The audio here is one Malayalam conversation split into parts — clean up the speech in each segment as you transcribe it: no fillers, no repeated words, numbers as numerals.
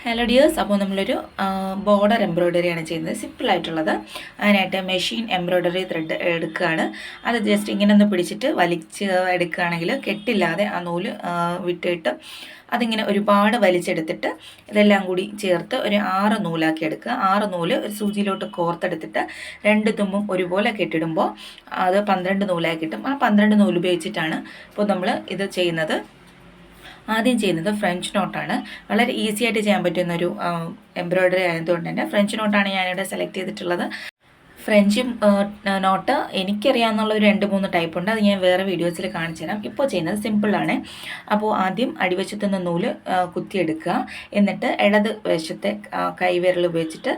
ഹലോ ഡിയേഴ്സ്, അപ്പോൾ നമ്മളൊരു ബോർഡർ എംബ്രോയ്ഡറിയാണ് ചെയ്യുന്നത്, സിമ്പിളായിട്ടുള്ളത്. അതിനായിട്ട് മെഷീൻ എംബ്രോയ്ഡറി ത്രെഡ് എടുക്കുകയാണ്. അത് ജസ്റ്റ് ഇങ്ങനെ ഒന്ന് പിടിച്ചിട്ട് വലിച്ച് എടുക്കുകയാണെങ്കിൽ കെട്ടില്ലാതെ ആ നൂല് വിട്ടിട്ട് അതിങ്ങനെ ഒരുപാട് വലിച്ചെടുത്തിട്ട് ഇതെല്ലാം കൂടി ചേർത്ത് ഒരു 6 നൂലാക്കി എടുക്കുക. 6 നൂല് ഒരു സൂചിയിലോട്ട് കോർത്തെടുത്തിട്ട് 2 തുമ്പും ഒരുപോലെ കെട്ടിടുമ്പോൾ അത് 12 നൂലാക്കി കിട്ടും. ആ 12 നൂല് ഉപയോഗിച്ചിട്ടാണ് ഇപ്പോൾ നമ്മൾ ഇത് ചെയ്യുന്നത്. ആദ്യം ചെയ്യുന്നത് ഫ്രഞ്ച് നോട്ടാണ്. വളരെ ഈസി ആയിട്ട് ചെയ്യാൻ പറ്റുന്ന ഒരു എംബ്രോയ്ഡറി ആയതുകൊണ്ട് തന്നെ ഫ്രഞ്ച് നോട്ടാണ് ഞാനിവിടെ സെലക്ട് ചെയ്തിട്ടുള്ളത്. ഫ്രഞ്ച് നോട്ട് എനിക്കറിയാവുന്നുള്ള ഒരു 2-3 ടൈപ്പ് ഉണ്ട്. അത് ഞാൻ വേറെ വീഡിയോസിൽ കാണിച്ചു തരാം. ഇപ്പോൾ ചെയ്യുന്നത് സിമ്പിളാണ്. അപ്പോൾ ആദ്യം അടിവശത്തുനിന്ന് നൂല് കുത്തിയെടുക്കുക. എന്നിട്ട് ഇടത് വശത്തെ കൈവിരൽ ഉപയോഗിച്ചിട്ട്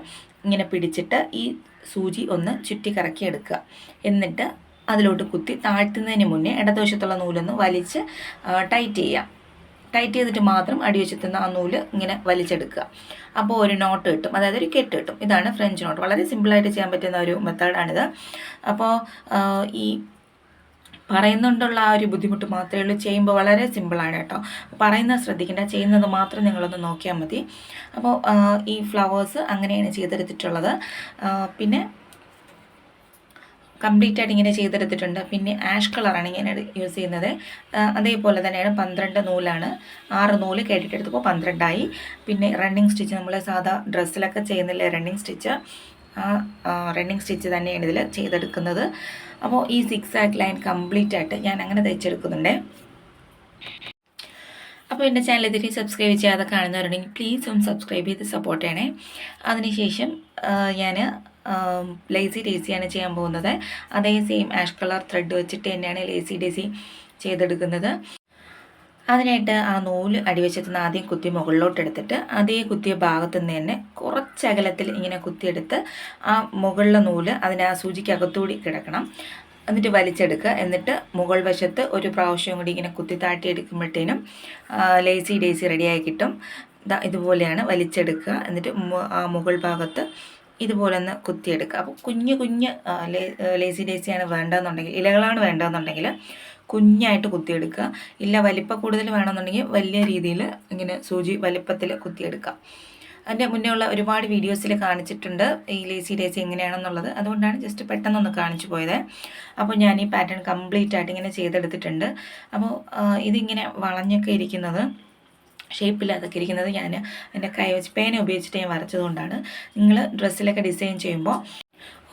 ഇങ്ങനെ പിടിച്ചിട്ട് ഈ സൂചി ഒന്ന് ചുറ്റി കറക്കി എടുക്കുക. എന്നിട്ട് അതിലോട്ട് കുത്തി താഴ്ത്തുന്നതിന് മുന്നേ ഇടതുവശത്തുള്ള നൂലൊന്ന് വലിച്ച് ടൈറ്റ് ചെയ്യുക. ടൈറ്റ് ചെയ്തിട്ട് മാത്രം അടിവശത്തുനിന്ന് ആ നൂല് ഇങ്ങനെ വലിച്ചെടുക്കുക. അപ്പോൾ ഒരു നോട്ട് കിട്ടും, അതായത് ഒരു കെട്ട് കിട്ടും. ഇതാണ് ഫ്രഞ്ച് നോട്ട്. വളരെ സിമ്പിളായിട്ട് ചെയ്യാൻ പറ്റുന്ന ഒരു മെത്തേഡാണിത്. അപ്പോൾ ഈ പറയുന്നുണ്ടുള്ള ആ ഒരു ബുദ്ധിമുട്ട് മാത്രമേ ഉള്ളൂ. ചെയ്യുമ്പോൾ വളരെ സിമ്പിളാണ് കേട്ടോ. പറയുന്നത് ശ്രദ്ധിക്കേണ്ട, ചെയ്യുന്നത് മാത്രം നിങ്ങളൊന്ന് നോക്കിയാൽ മതി. അപ്പോൾ ഈ ഫ്ലവേഴ്സ് അങ്ങനെയാണ് ചെയ്തെടുത്തിട്ടുള്ളത്. പിന്നെ കംപ്ലീറ്റ് ആയിട്ട് ഇങ്ങനെ ചെയ്തെടുത്തിട്ടുണ്ട്. പിന്നെ ആഷ് കളറാണ് ഇങ്ങനെ യൂസ് ചെയ്യുന്നത്. അതേപോലെ തന്നെയാണ് 12 നൂലാണ്. 6 നൂല് കേട്ടിട്ടെടുത്തപ്പോൾ 12 ആയി. പിന്നെ റണ്ണിങ് സ്റ്റിച്ച്, നമ്മൾ സാധാ ഡ്രസ്സിലൊക്കെ ചെയ്യുന്നില്ലേ റണ്ണിങ് സ്റ്റിച്ച്, ആ റണ്ണിങ് സ്റ്റിച്ച് തന്നെയാണ് ഇതിൽ ചെയ്തെടുക്കുന്നത്. അപ്പോൾ ഈ 6 ലൈൻ കംപ്ലീറ്റ് ആയിട്ട് ഞാൻ അങ്ങനെ തയ്ച്ചെടുക്കുന്നുണ്ട്. അപ്പോൾ എൻ്റെ ചാനൽ ഇതിൽ സബ്സ്ക്രൈബ് ചെയ്യാതെ കാണുന്നവരുണ്ടെങ്കിൽ പ്ലീസ് ഒന്ന് സബ്സ്ക്രൈബ് ചെയ്ത് സപ്പോർട്ട് ചെയ്യണേ. അതിനുശേഷം ഞാൻ ലേസി ഡേസിയാണ് ചെയ്യാൻ പോകുന്നത്. അതേ സെയിം ആഷ് കളർ ത്രെഡ് വെച്ചിട്ട് തന്നെയാണ് ലേസി ഡേസി ചെയ്തെടുക്കുന്നത്. അതിനായിട്ട് ആ നൂല് അടിവശത്ത് നിന്ന് ആദ്യം കുത്തി മുകളിലോട്ട് എടുത്തിട്ട് അതേ കുത്തിയ ഭാഗത്തു നിന്ന് തന്നെ കുറച്ച് അകലത്തിൽ ഇങ്ങനെ കുത്തിയെടുത്ത് ആ മുകളിലെ നൂല് അതിന് ആ സൂചിക്കകത്തൂടി കിടക്കണം. എന്നിട്ട് വലിച്ചെടുക്കുക. എന്നിട്ട് മുകൾ വശത്ത് ഒരു പ്രാവശ്യം കൂടി ഇങ്ങനെ കുത്തി താട്ടി എടുക്കുമ്പോഴത്തേനും ലേസി ഡേസി റെഡിയായി കിട്ടും. ഇതുപോലെയാണ് വലിച്ചെടുക്കുക. എന്നിട്ട് ആ മുകൾ ഭാഗത്ത് ഇതുപോലെ ഒന്ന് കുത്തിയെടുക്കുക. അപ്പോൾ കുഞ്ഞ് ലേസി ഡേസിയാണ് വേണ്ടതെന്നുണ്ടെങ്കിൽ, ഇലകളാണ് വേണ്ടതെന്നുണ്ടെങ്കിൽ കുഞ്ഞായിട്ട് കുത്തിയെടുക്കുക. ഇല്ല വലിപ്പം കൂടുതൽ വേണമെന്നുണ്ടെങ്കിൽ വലിയ രീതിയിൽ ഇങ്ങനെ സൂചി വലിപ്പത്തിൽ കുത്തിയെടുക്കുക. അതിൻ്റെ മുന്നേ ഉള്ള ഒരുപാട് വീഡിയോസിൽ കാണിച്ചിട്ടുണ്ട് ഈ ലേസി ഡേസി എങ്ങനെയാണെന്നുള്ളത്. അതുകൊണ്ടാണ് ജസ്റ്റ് പെട്ടെന്നൊന്ന് കാണിച്ചു പോയത്. അപ്പോൾ ഞാൻ ഈ പാറ്റേൺ കംപ്ലീറ്റ് ആയിട്ട് ഇങ്ങനെ ചെയ്തെടുത്തിട്ടുണ്ട്. അപ്പോൾ ഇതിങ്ങനെ വളഞ്ഞൊക്കെ ഇരിക്കുന്നത്, ഷേപ്പില്ലാതൊക്കെ ഇരിക്കുന്നത് ഞാൻ എൻ്റെ കൈ വെച്ച് പേന ഉപയോഗിച്ചിട്ട് ഞാൻ വരച്ചതുകൊണ്ടാണ്. നിങ്ങൾ ഡ്രസ്സിലൊക്കെ ഡിസൈൻ ചെയ്യുമ്പോൾ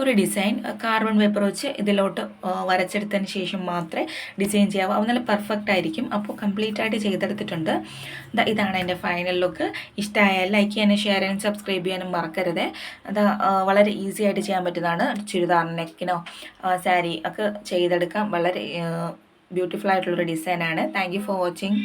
ഒരു ഡിസൈൻ കാർബൺ പേപ്പർ വെച്ച് ഇതിലോട്ട് വരച്ചെടുത്തതിന് ശേഷം മാത്രമേ ഡിസൈൻ ചെയ്യാവൂ. അത് നല്ല പെർഫെക്റ്റ് ആയിരിക്കും. അപ്പോൾ കംപ്ലീറ്റ് ആയിട്ട് ചെയ്തെടുത്തിട്ടുണ്ട്. ഇതാണ് എൻ്റെ ഫൈനൽ ലുക്ക്. ഇഷ്ടമായാൽ ലൈക്ക് ചെയ്യാനും ഷെയർ ചെയ്യാനും സബ്സ്ക്രൈബ് ചെയ്യാനും മറക്കരുത്. അത് വളരെ ഈസി ആയിട്ട് ചെയ്യാൻ പറ്റുന്നതാണ്. ചുരിദാർ നെക്കിനോ സാരി ഒക്കെ ചെയ്തെടുക്കാം. വളരെ ബ്യൂട്ടിഫുൾ ആയിട്ടുള്ളൊരു ഡിസൈനാണ്. Thank you for watching.